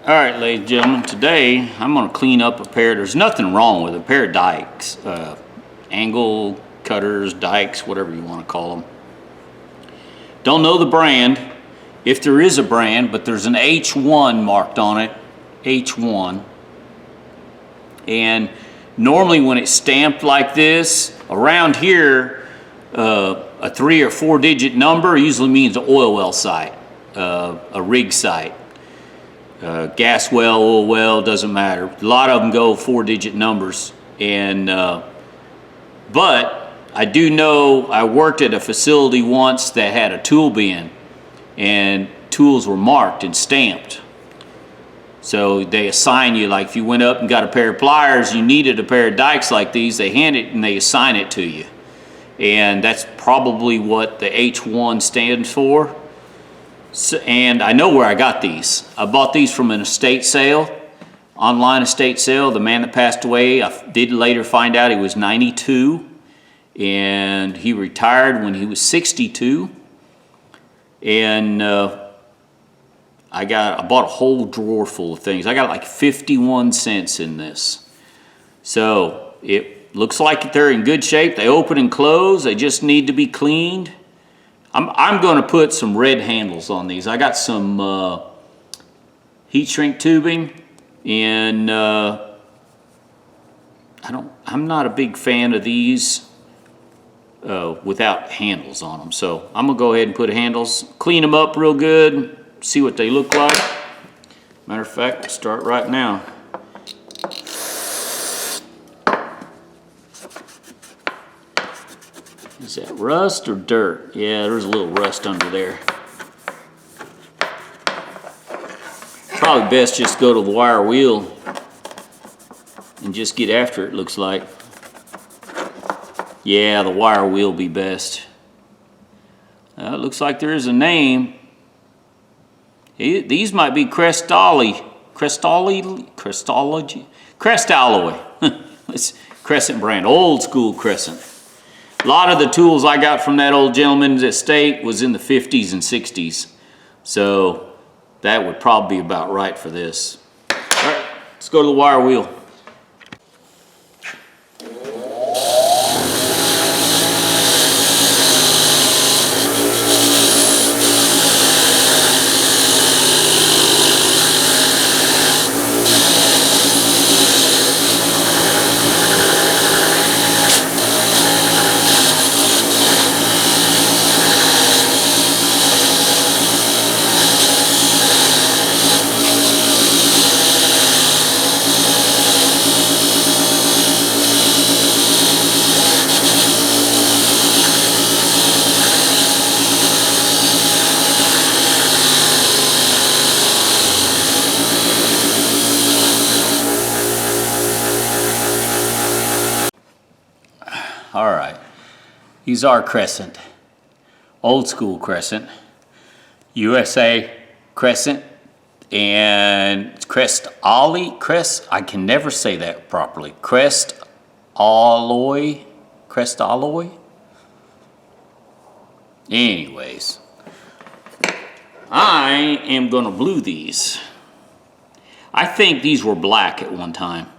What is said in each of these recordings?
All right, ladies and gentlemen, today I'm going to clean up a pair. There's nothing wrong with a pair of dikes, angle cutters, dikes, whatever you want to call them. Don't know the brand, if there is a brand, but there's an H1 marked on it, H1. And normally when it's stamped like this, around here, a 3 or 4 digit number usually means an oil well site, a rig site. Gas well, oil well, doesn't matter. A lot of them go 4 digit numbers. And but I do know I worked at a facility once that had a tool bin, and tools were marked and stamped. So they assign you, like if you went up and got a pair of pliers, you needed a pair of dikes like these, they hand it and they assign it to you. And that's probably what the H1 stands for. So, and I know where I got these. I bought these from an estate sale, online estate sale. The man that passed away, I did later find out he was 92, and he retired when he was 62. And I bought a whole drawer full of things. I got like 51 cents in this. So it looks like they're in good shape. They open and close. They just need to be cleaned. I'm going to put some red handles on these. I got some heat shrink tubing, and I'm not a big fan of these without handles on them. So I'm gonna go ahead and put handles, clean them up real good, see what they look like. Matter of fact, I'll start right now. Is that rust or dirt? Yeah, there's a little rust under there. Probably best just go to the wire wheel and just get after it, looks like. Yeah, the wire wheel be best. It looks like there is a name. These might be Crest Alloy. It's Crescent brand, old school Crescent. A lot of the tools I got from that old gentleman's estate was in the 50s and 60s. So that would probably be about right for this. All right, let's go to the wire wheel. All right, these are Crescent, old school Crescent, USA Crescent, and I can never say that properly. Crest Alloy. Anyways, I am gonna blue these. I think these were black at one time.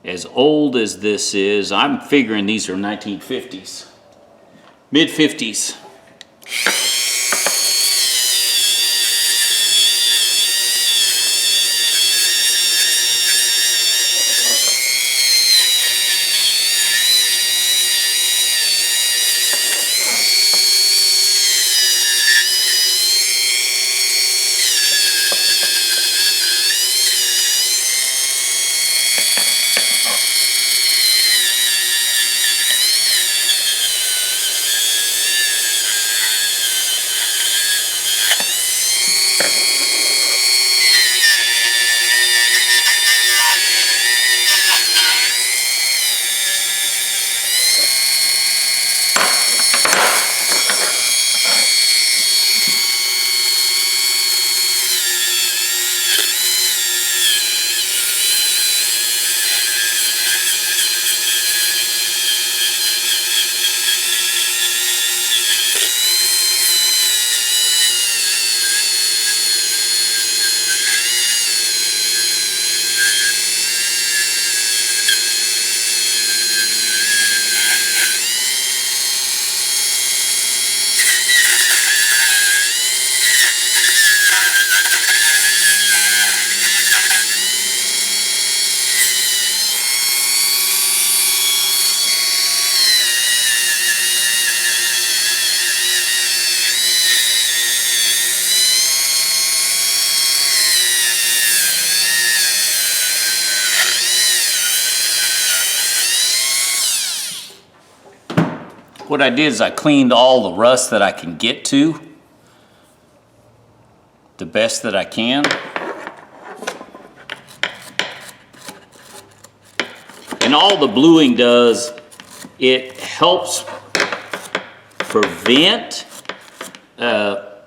As old as this is, I'm figuring these are 1950s, mid-50s. what I did is I cleaned all the rust that I can get to the best that I can. And all the bluing does, it helps prevent, no,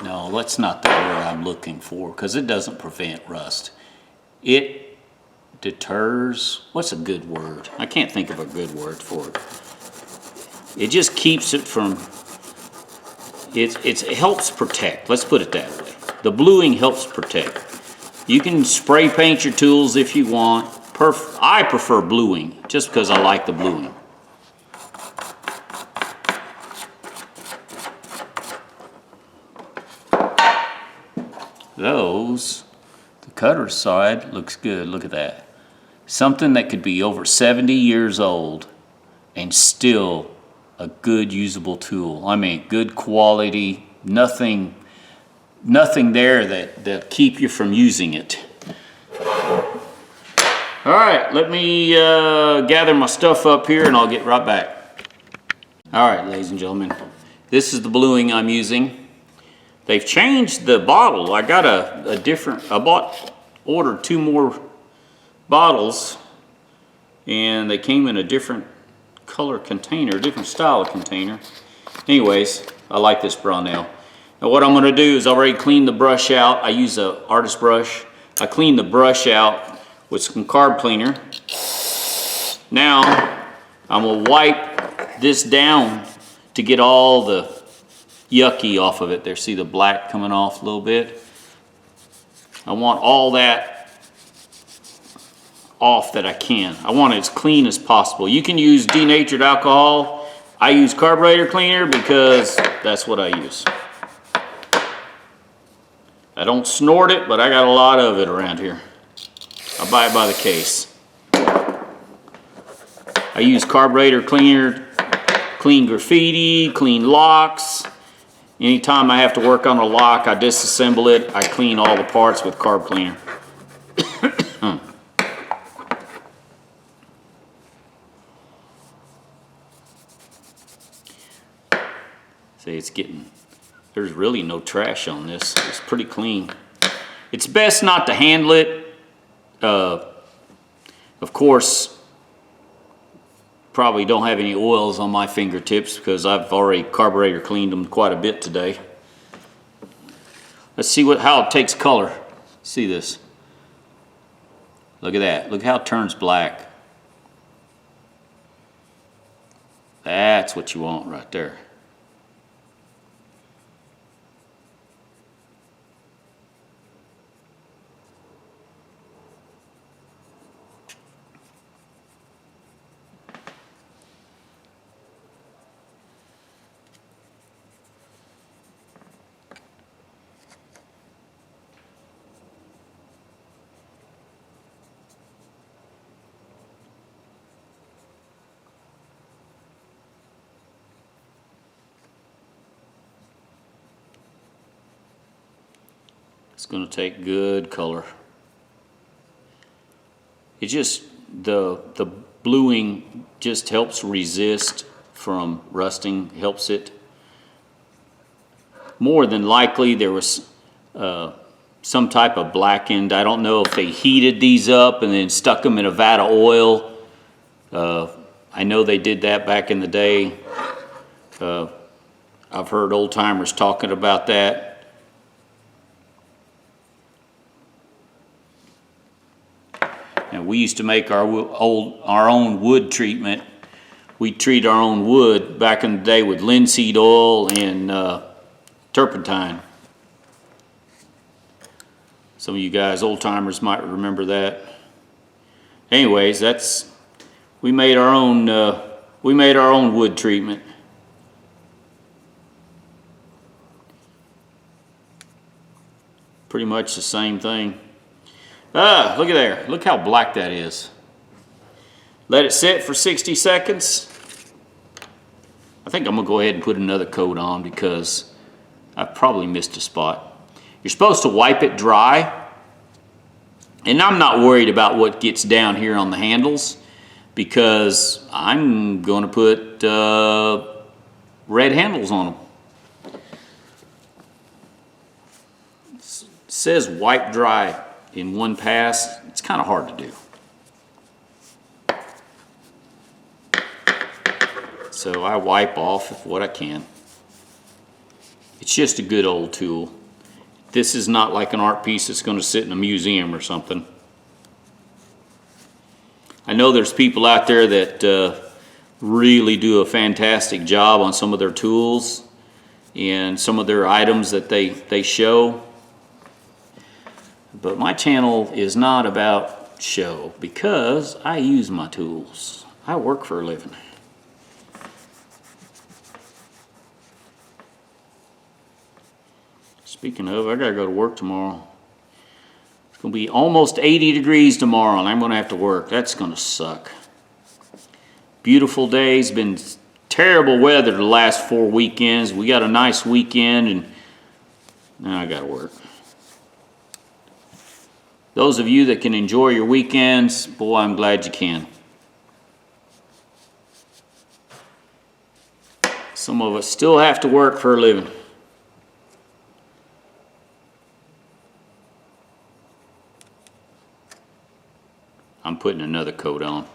that's not the word I'm looking for, because it doesn't prevent rust. It deters, what's a good word? I can't think of a good word for it. It just keeps it from, it helps protect, let's put it that way. The bluing helps protect. You can spray paint your tools if you want. I prefer bluing, just because I like the bluing. Those, the cutter side looks good, look at that. Something that could be over 70 years old and still a good usable tool. I mean, good quality, nothing there that'll keep you from using it. All right, let me gather my stuff up here and I'll get right back. All right, ladies and gentlemen, this is the bluing I'm using. They've changed the bottle. I got a different, ordered 2 more bottles, and they came in a different color container, different style of container. Anyways, I like this Brownell. Now what I'm gonna do is I already cleaned the brush out. I use an artist brush. I cleaned the brush out with some carb cleaner. Now I'm gonna wipe this down to get all the yucky off of it. There, see the black coming off a little bit? I want all that off that I can. I want it as clean as possible. You can use denatured alcohol. I use carburetor cleaner because that's what I use. I don't snort it, but I got a lot of it around here. I buy it by the case. I use carburetor cleaner, clean graffiti, clean locks. Anytime I have to work on a lock, I disassemble it. I clean all the parts with carb cleaner. See, it's getting, there's really no trash on this. It's pretty clean. It's best not to handle it. Of course, probably don't have any oils on my fingertips because I've already carburetor cleaned them quite a bit today. Let's see how it takes color. See this? Look at that. Look how it turns black. That's what you want right there. It's going to take good color. It just, the bluing just helps resist from rusting, helps it. More than likely there was some type of blackened, I don't know if they heated these up and then stuck them in a vat of oil. I know they did that back in the day. I've heard old timers talking about that. And we used to make our own wood treatment. We treat our own wood back in the day with linseed oil and turpentine. Some of you guys, old timers, might remember that. Anyways, we made our own wood treatment. Pretty much the same thing. Look at there. Look how black that is. Let it sit for 60 seconds. I think I'm going to go ahead and put another coat on because I've probably missed a spot. You're supposed to wipe it dry. And I'm not worried about what gets down here on the handles because I'm going to put red handles on them. It says wipe dry in one pass. It's kind of hard to do. So I wipe off what I can. It's just a good old tool. This is not like an art piece that's going to sit in a museum or something. I know there's people out there that really do a fantastic job on some of their tools and some of their items that they show. But my channel is not about show because I use my tools. I work for a living. Speaking of, I gotta go to work tomorrow. It's gonna be almost 80 degrees tomorrow and I'm gonna have to work. That's gonna suck. Beautiful days, been terrible weather the last 4 weekends. We got a nice weekend and now I gotta work. Those of you that can enjoy your weekends, boy, I'm glad you can. Some of us still have to work for a living. I'm putting another coat on.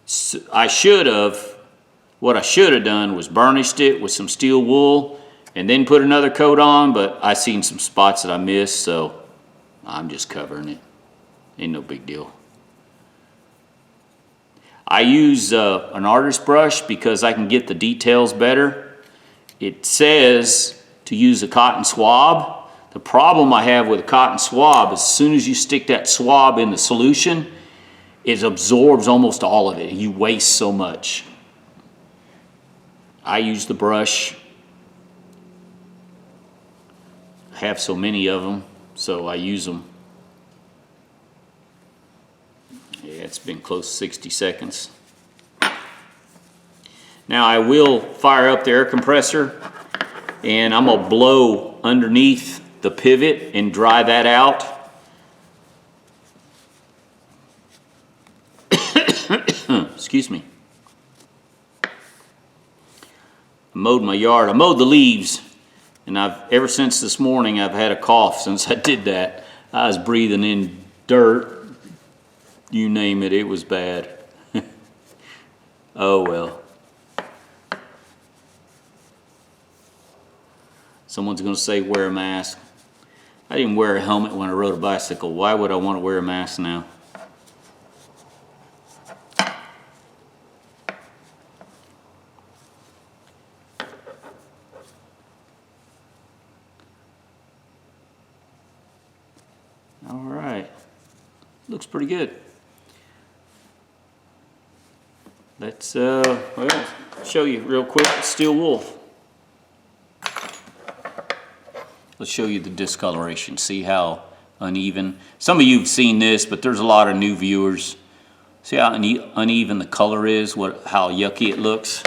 So what I should have done was burnished it with some steel wool and then put another coat on, but I seen some spots that I missed, so I'm just covering it. Ain't no big deal. I use an artist brush because I can get the details better. It says to use a cotton swab. The problem I have with a cotton swab is as soon as you stick that swab in the solution, it absorbs almost all of it. You waste so much. I use the brush. I have so many of them, so I use them. Yeah, it's been close to 60 seconds. Now I will fire up the air compressor and I'm gonna blow underneath the pivot and dry that out. Excuse me. I mowed my yard. I mowed the leaves, and ever since this morning I've had a cough since I did that. I was breathing in dirt. You name it, it was bad. Oh well. Someone's gonna say wear a mask. I didn't wear a helmet when I rode a bicycle. Why would I want to wear a mask now? All right, looks pretty good. Let's well, show you real quick steel wool. Let's show you the discoloration. See how uneven? Some of you have seen this, but there's a lot of new viewers. See how uneven the color is, how yucky it looks?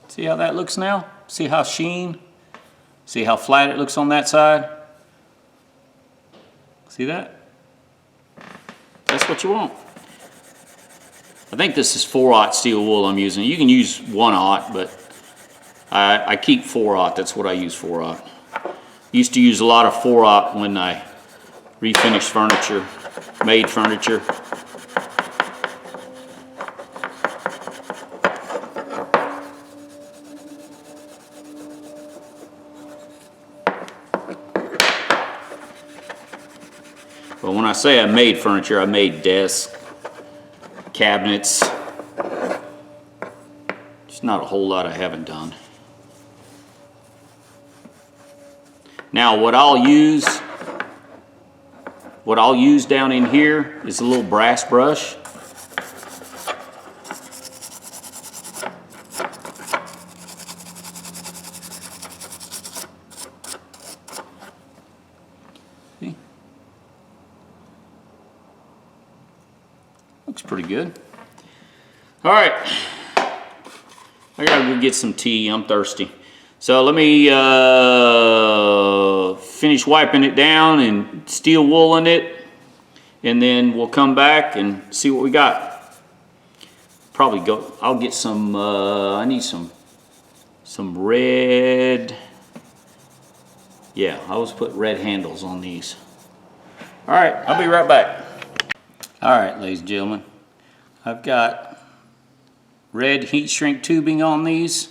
See how that looks now? See how sheen? See how flat it looks on that side? See that? That's what you want. I think this is 4/0 steel wool I'm using. You can use 1/0, but I keep 4/0. That's what I use 4/0. Used to use a lot of 4/0 when I refinished furniture, made furniture. But when I say I made furniture, I made desks, cabinets. There's not a whole lot I haven't done. Now what I'll use down in here is a little brass brush. Looks pretty good. All right, I gotta go get some tea. I'm thirsty. So let me finish wiping it down and steel wooling it, and then we'll come back and see what we got. Probably go. I'll get some. I need some red. Yeah, I always put red handles on these. All right, I'll be right back. All right, ladies and gentlemen, I've got red heat shrink tubing on these.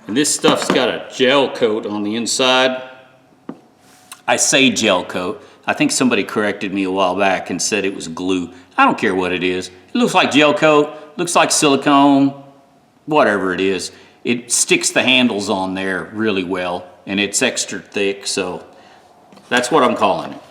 And this stuff's got a gel coat on the inside. I say gel coat. I think somebody corrected me a while back and said it was glue. I don't care what it is. It looks like gel coat, looks like silicone, whatever it is. It sticks the handles on there really well, and it's extra thick, so that's what I'm calling it.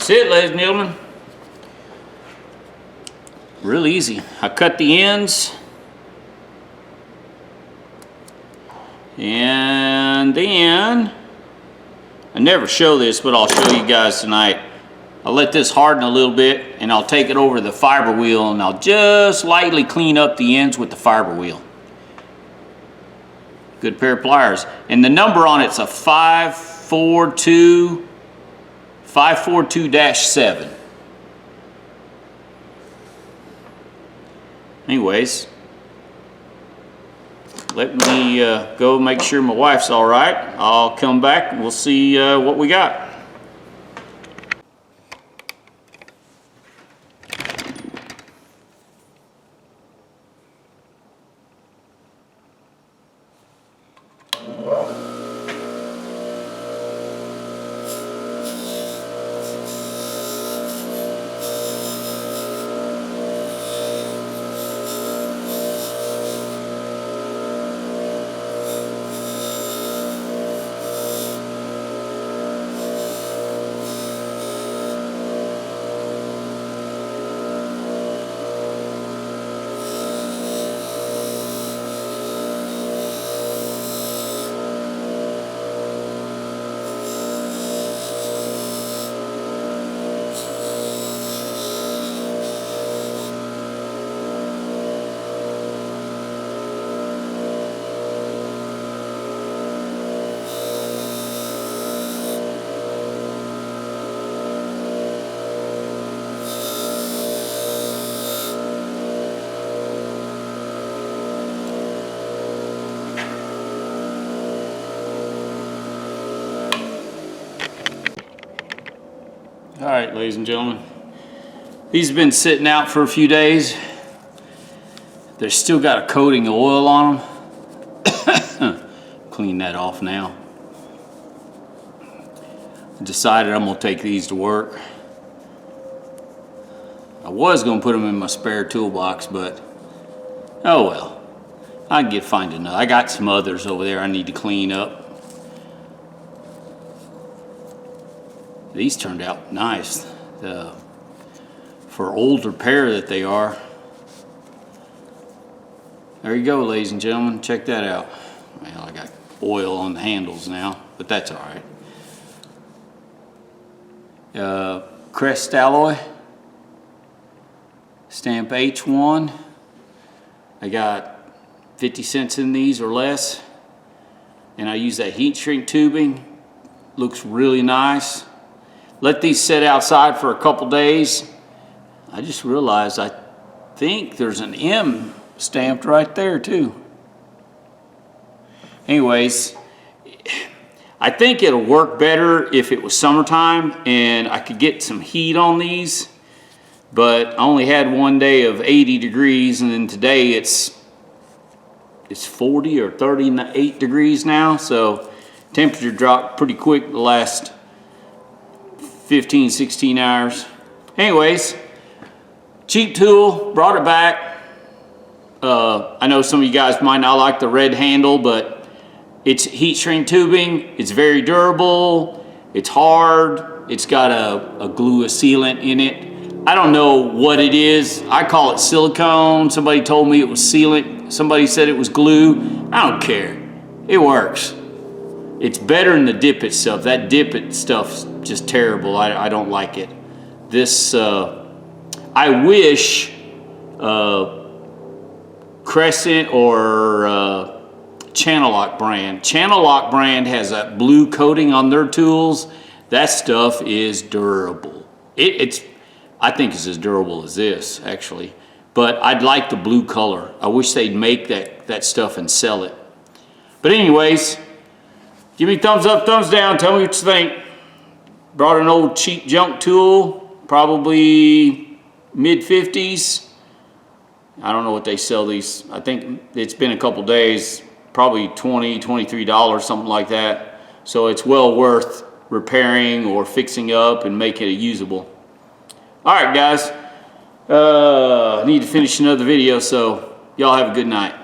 That's it, ladies and gentlemen. Real easy. I cut the ends, and then I never show this, but I'll show you guys tonight. I'll let this harden a little bit, and I'll take it over the fiber wheel, and I'll just lightly clean up the ends with the fiber wheel. Good pair of pliers, and the number on it's a 542-7. Anyways, let me go make sure my wife's all right. I'll come back and we'll see what we got. All right, ladies and gentlemen, these have been sitting out for a few days. They've still got a coating of oil on them. Clean that off now. I decided I'm gonna take these to work. I was gonna put them in my spare toolbox, but oh well. I can find another. I got some others over there I need to clean up. These turned out nice. For older pair that they are. There you go, ladies and gentlemen. Check that out. Well, I got oil on the handles now, but that's all right. Crescent alloy. Stamp H1. I got 50 cents in these or less. And I use that heat shrink tubing. Looks really nice. Let these sit outside for a couple days. I just realized I think there's an M stamped right there too. Anyways, I think it'll work better if it was summertime and I could get some heat on these, but I only had one day of 80 degrees and then today it's 40 or 38 degrees now, so temperature dropped pretty quick the last 15, 16 hours. Anyways, cheap tool, brought it back. I know some of you guys might not like the red handle, but it's heat shrink tubing. It's very durable. It's hard. It's got a glue sealant in it. I don't know what it is. I call it silicone. Somebody told me it was sealant. Somebody said it was glue. I don't care. It works. It's better than the dip it stuff. That dip it stuff's just terrible. I don't like it. This, I wish Crescent or Channel Lock brand. Channel Lock brand has that blue coating on their tools. That stuff is durable. I think it's as durable as this, actually. But I'd like the blue color. I wish they'd make that stuff and sell it. But anyways, give me thumbs up, thumbs down. Tell me what you think. Brought an old cheap junk tool, probably mid-50s. I don't know what they sell these. I think it's been a couple days, probably $20, $23, something like that. So it's well worth repairing or fixing up and making it usable. All right, guys. I need to finish another video, so y'all have a good night.